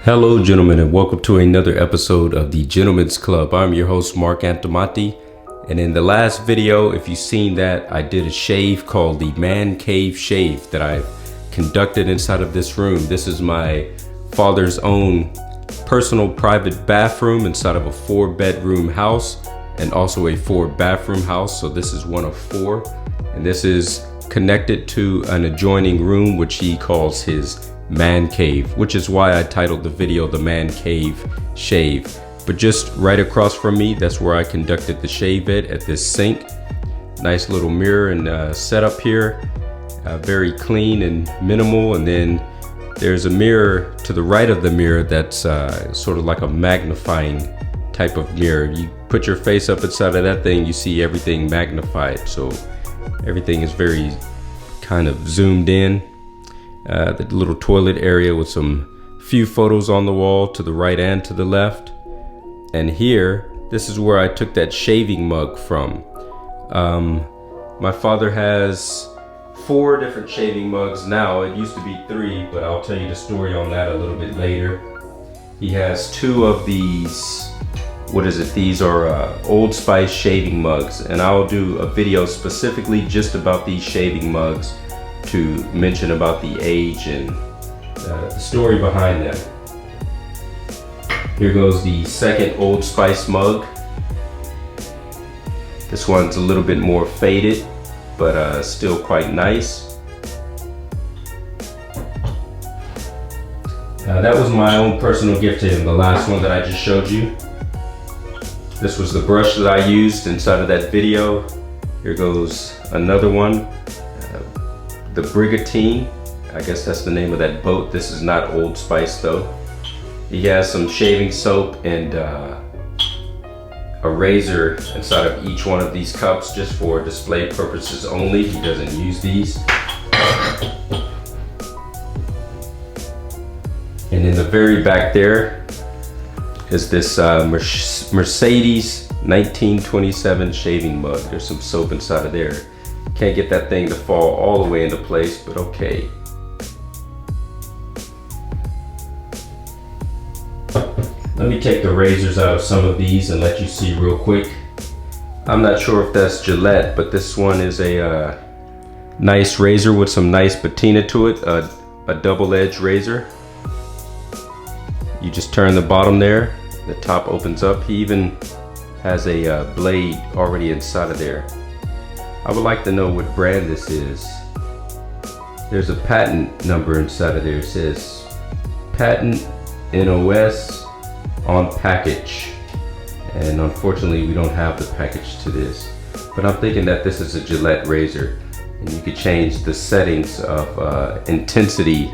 Hello gentlemen, and welcome to another episode of the Gentlemen's Club. I'm your host marc.antomattei, and in the last video, if you've seen that, I did a shave called the Man Cave Shave that I conducted inside of this room. This is my father's own personal private bathroom inside of a 4-bedroom house and also a 4-bathroom house. So this is one of 4, and this is connected to an adjoining room which he calls his man cave, which is why I titled the video The Man Cave Shave. But just right across from me, that's where I conducted the shave at this sink. Nice little mirror and setup here, very clean and minimal. And then there's a mirror to the right of the mirror that's sort of like a magnifying type of mirror. You put your face up inside of that thing, you see everything magnified, so everything is very kind of zoomed in. The little toilet area with some few photos on the wall to the right and to the left. And here, this is where I took that shaving mug from. My father has 4 different shaving mugs now. It used to be 3, but I'll tell you the story on that a little bit later. He has 2 of these, these are Old Spice shaving mugs, and I'll do a video specifically just about these shaving mugs to mention about the age and the story behind them. Here goes the second Old Spice mug. This one's a little bit more faded, but still quite nice. That was my own personal gift to him, the last one that I just showed you. This was the brush that I used inside of that video. Here goes another one. The Brigantine, I guess that's the name of that boat. This is not Old Spice though. He has some shaving soap and a razor inside of each one of these cups just for display purposes only. He doesn't use these. And in the very back there is this Mercedes 1927 shaving mug. There's some soap inside of there. Can't get that thing to fall all the way into place, but okay. Let me take the razors out of some of these and let you see real quick. I'm not sure if that's Gillette, but this one is a nice razor with some nice patina to it, a double-edged razor. You just turn the bottom there, the top opens up. He even has a blade already inside of there. I would like to know what brand this is. There's a patent number inside of there. It says patent NOS on package. And unfortunately we don't have the package to this. But I'm thinking that this is a Gillette razor. And you could change the settings of intensity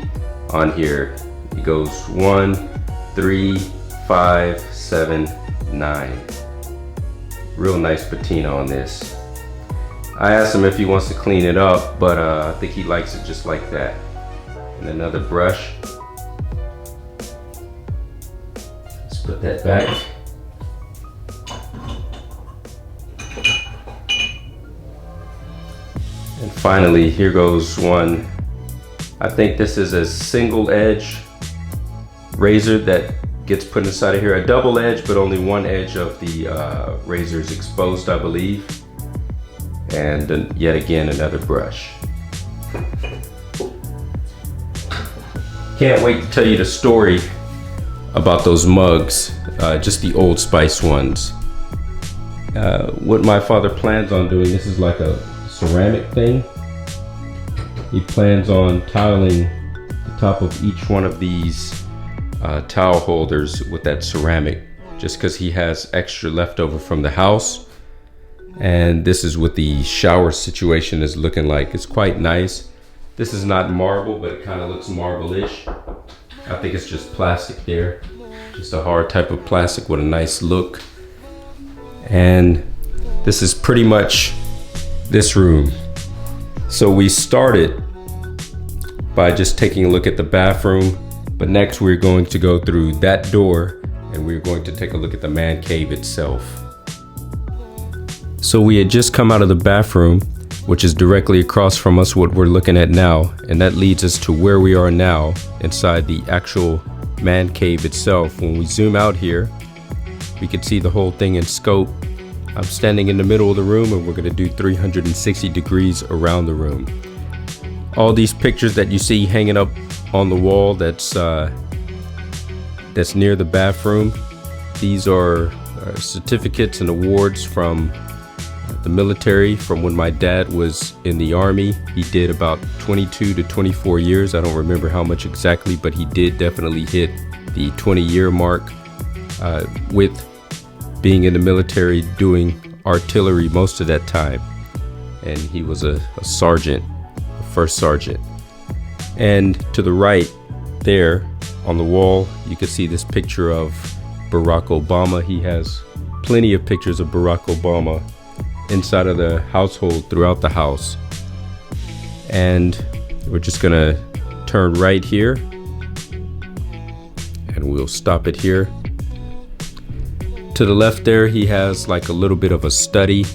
on here. It goes 1, 3, 5, 7, 9. Real nice patina on this. I asked him if he wants to clean it up, but I think he likes it just like that. And another brush. Let's put that back. And finally, here goes one. I think this is a single edge razor that gets put inside of here. A double edge, but only one edge of the razor is exposed, I believe. And yet again, another brush. Can't wait to tell you the story about those mugs, just the Old Spice ones. What my father plans on doing, this is like a ceramic thing. He plans on tiling the top of each one of these towel holders with that ceramic, just because he has extra leftover from the house. And this is what the shower situation is looking like. It's quite nice. This is not marble, but it kind of looks marble-ish. I think it's just plastic there. Just a hard type of plastic with a nice look. And this is pretty much this room. So we started by just taking a look at the bathroom, but next we're going to go through that door and we're going to take a look at the man cave itself. So we had just come out of the bathroom, which is directly across from us what we're looking at now, and that leads us to where we are now inside the actual man cave itself. When we zoom out here, we can see the whole thing in scope. I'm standing in the middle of the room, and we're going to do 360 degrees around the room. All these pictures that you see hanging up on the wall that's near the bathroom, these are certificates and awards from the military from when my dad was in the Army. He did about 22 to 24 years. I don't remember how much exactly, but he did definitely hit the 20-year mark with being in the military, doing artillery most of that time. And he was a sergeant, a first sergeant. And to the right there on the wall, you can see this picture of Barack Obama. He has plenty of pictures of Barack Obama inside of the household, throughout the house. And we're just gonna turn right here, and we'll stop it here. To the left there, he has like a little bit of a study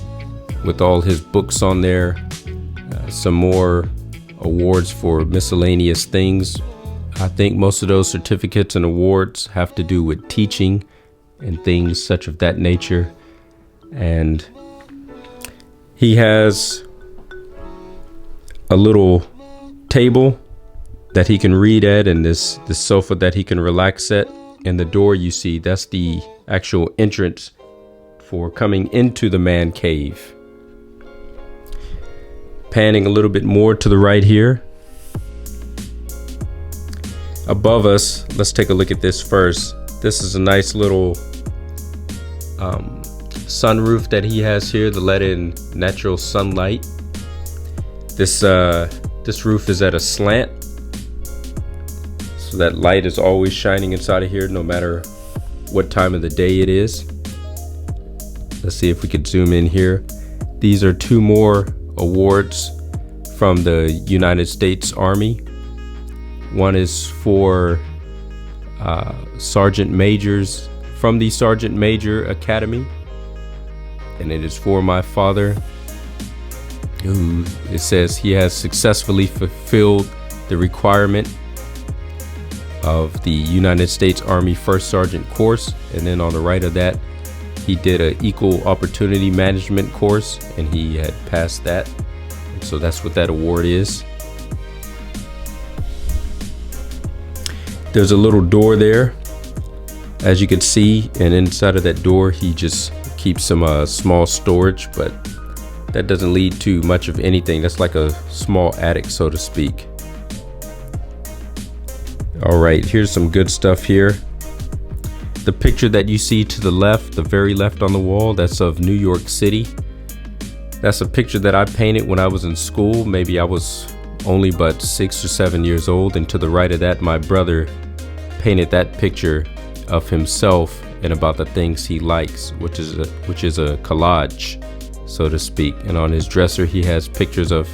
with all his books on there, some more awards for miscellaneous things. I think most of those certificates and awards have to do with teaching and things such of that nature. And he has a little table that he can read at, and this sofa that he can relax at. And the door you see, that's the actual entrance for coming into the man cave. Panning a little bit more to the right here. Above us, let's take a look at this first. This is a nice little sunroof that he has here to let in natural sunlight. This roof is at a slant, so that light is always shining inside of here no matter what time of the day it is. Let's see if we could zoom in here. These are two more awards from the United States Army. One is for Sergeant Majors from the Sergeant Major Academy, and it is for my father, who it says he has successfully fulfilled the requirement of the United States Army First Sergeant course. And then on the right of that, he did an equal opportunity management course, and he had passed that. So that's what that award is. There's a little door there, as you can see, and inside of that door he just keeps some small storage, but that doesn't lead to much of anything. That's like a small attic, so to speak. All right, here's some good stuff here. The picture that you see to the left, the very left on the wall, that's of New York City. That's a picture that I painted when I was in school. Maybe I was only but 6 or 7 years old. And to the right of that, my brother painted that picture of himself and about the things he likes, which is a collage, so to speak. And on his dresser, he has pictures of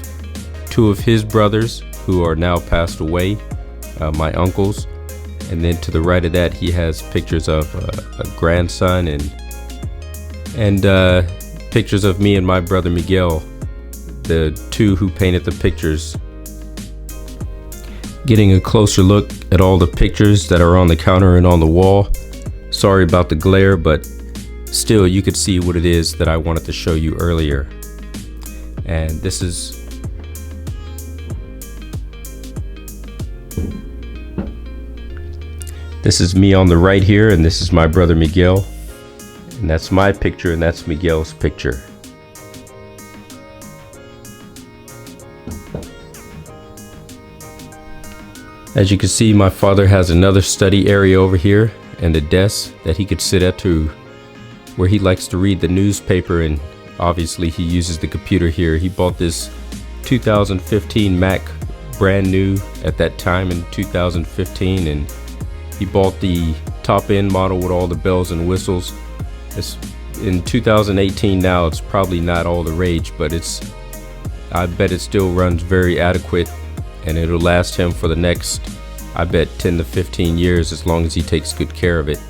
two of his brothers who are now passed away, my uncles. And then to the right of that, he has pictures of a grandson and pictures of me and my brother Miguel, the two who painted the pictures. Getting a closer look at all the pictures that are on the counter and on the wall. Sorry about the glare, but still you could see what it is that I wanted to show you earlier. And this is me on the right here, and this is my brother Miguel, and that's my picture, and that's Miguel's picture. As you can see, my father has another study area over here and a desk that he could sit at where he likes to read the newspaper, and obviously he uses the computer here. He bought this 2015 Mac brand new at that time in 2015, and he bought the top end model with all the bells and whistles. It's in 2018 now. It's probably not all the rage, but I bet it still runs very adequate, and it'll last him for the next, I bet, 10 to 15 years, as long as he takes good care of it.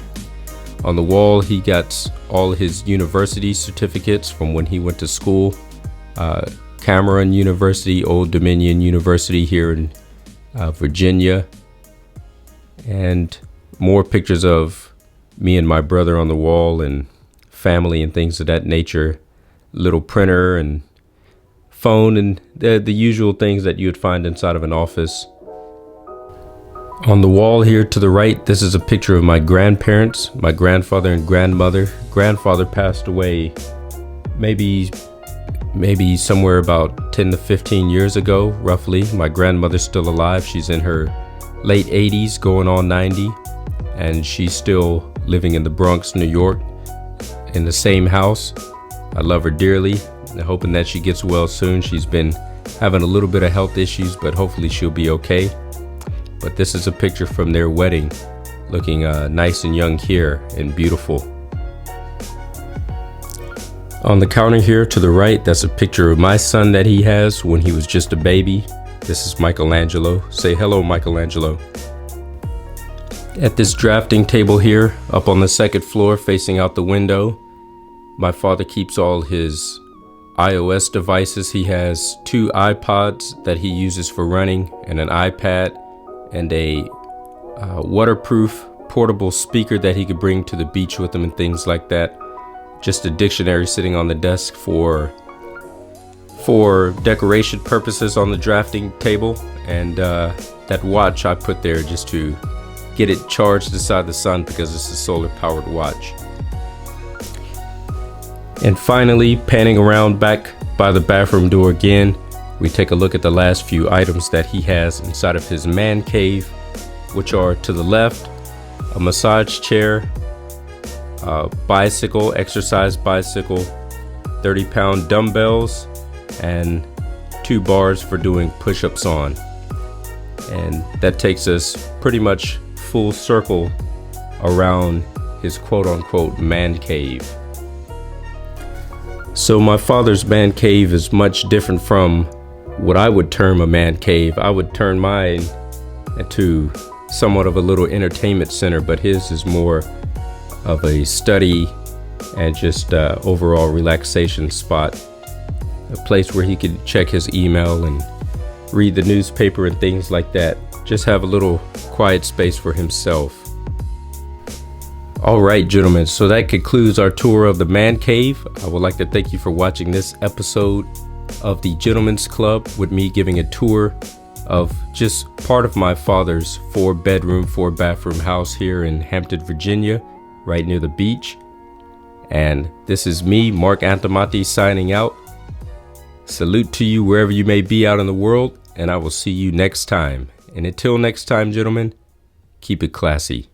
On the wall, he got all his university certificates from when he went to school. Cameron University, Old Dominion University here in Virginia. And more pictures of me and my brother on the wall and family and things of that nature. Little printer and phone and the usual things that you would find inside of an office. On the wall here to the right, this is a picture of my grandparents, my grandfather and grandmother. Grandfather passed away maybe somewhere about 10 to 15 years ago, roughly. My grandmother's still alive. She's in her late 80s, going on 90, and she's still living in the Bronx, New York, in the same house. I love her dearly, and hoping that she gets well soon. She's been having a little bit of health issues, but hopefully she'll be okay. But this is a picture from their wedding, looking nice and young here and beautiful. On the counter here to the right, that's a picture of my son that he has when he was just a baby. This is Michelangelo. Say hello, Michelangelo. At this drafting table here, up on the second floor facing out the window, my father keeps all his iOS devices. He has 2 iPods that he uses for running, and an iPad, and a waterproof portable speaker that he could bring to the beach with him and things like that. Just a dictionary sitting on the desk for decoration purposes on the drafting table, and that watch I put there just to get it charged inside the sun because it's a solar powered watch. And finally, panning around back by the bathroom door again, we take a look at the last few items that he has inside of his man cave, which are to the left, a massage chair, a bicycle, exercise bicycle, 30-pound dumbbells, and 2 bars for doing push-ups on. And that takes us pretty much full circle around his quote-unquote man cave. So my father's man cave is much different from what I would term a man cave. I would turn mine into somewhat of a little entertainment center, but his is more of a study and just overall relaxation spot. A place where he could check his email and read the newspaper and things like that. Just have a little quiet space for himself. All right, gentlemen, so that concludes our tour of the man cave. I would like to thank you for watching this episode of the Gentlemen's Club, with me giving a tour of just part of my father's 4-bedroom, 4-bathroom house here in Hampton, Virginia, right near the beach. And this is me, Marc.antomattei, signing out. Salute to you wherever you may be out in the world, and I will see you next time. And until next time, gentlemen, keep it classy.